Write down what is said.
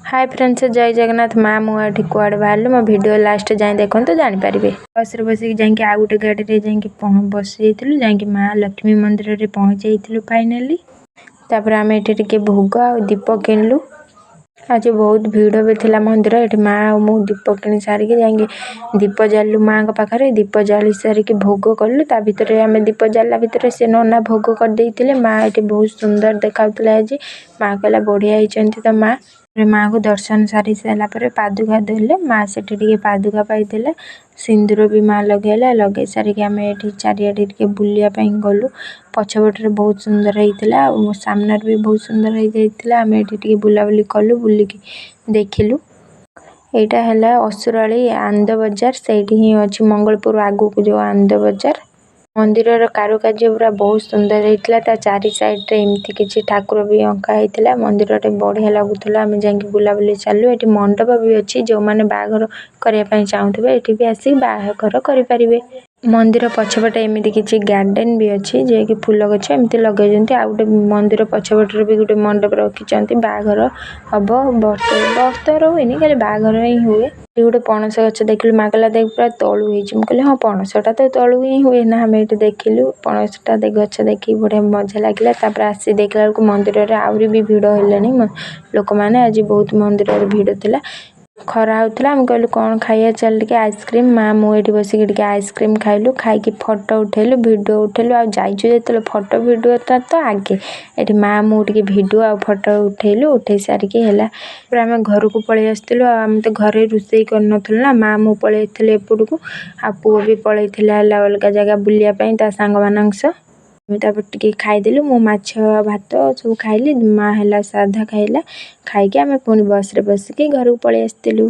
Hi friends जय जगन्नाथ माँ मुझे कुआड़े बाहर मो भिड लास्ट जाए देखो तो जानीपारे बस बस जाकि आउ गोटे गाड़ी में बसी जाइए माँ लक्ष्मी मंदिर में पहुँच फाइनाली तापर आम ये भोग आ दीप किणलु आज बहुत भिड़ भी थी मंदिर ये माँ मु दीप कि सारिकी जाकि दीप जालु माँ पाखे दीप जाली सारिकी भोग कलु ता भितर आम दीप जाला भितर से नना भोग करदे माँ ये बहुत सुंदर देखा आज माँ कहला बढ़िया होती तो माँ को दर्शन सारी सारापर पादुका देले माँ से पादुका पाई सिंदूर भी माँ लगेला लगे सारिक आम ये चारिटे बुलापाई गलु पछपटे बहुत सुंदर होता सामने भी बहुत सुंदर होता आम ये बुलाबुली कलु बुलिकी देखिलु यहाँ है असुराली आनंद बजार से ही अच्छी मंगलपुर आगु को जो आनंद बजार मंदिर कारुकार्य पूरा बहुत सुंदर होता चारि साइड एमती किसी ठाकुर भी अंका होता मंदिर बढ़िया लगुला आम जा बुलाबुली चलु ये मंडप भी अच्छी जो मैंने बाहाघर करने चाहूबे ये भी आसिक बाहाघर करें मंदिर पछपटे एमती किसी गार्डन भी अच्छी जे कि फूल गछ एमती लगे आ गए मंदिर पछपटे भी गोटे मंडप रखी बाहाघर हम बर्तर हुए खाली बाहाघर ही हुए गोटे पणस गछ देखिलु माँ कहला देख पूरा तलु कहली हाँ पणसटा तो तलु ही हुए ना आम ये देखिलु पणसटा गछ देखी बढ़िया मजा लगे आसी देखला मंदिर आहरी भी भिड़ है लोक मैंने आज बहुत मंदिर भिड़ थी खरा होता आम कहलु कौन खाइया चल टे आइसक्रीम माँ मुझे बसिक आइसक्रीम खाइलु खाई फोटो उठेलु भिडियो उठेलु आ जाइए फोटो भिडियो तो आगे ये माँ मुझे भिडियो आ फोटो उठेलु उठे सारिकी है आम घर को पलि आसलु आम तो घरे रोषे कर ना माँ मु पलि एपटू आ पुओ भी पलि अलग जगह बुलापाई सांग मान टे खाईदेलु मु माछ भात सब खाइली माँ है साधा खाइला खाई आम पुणी बस रे बसिकी घर को पलि आसलु।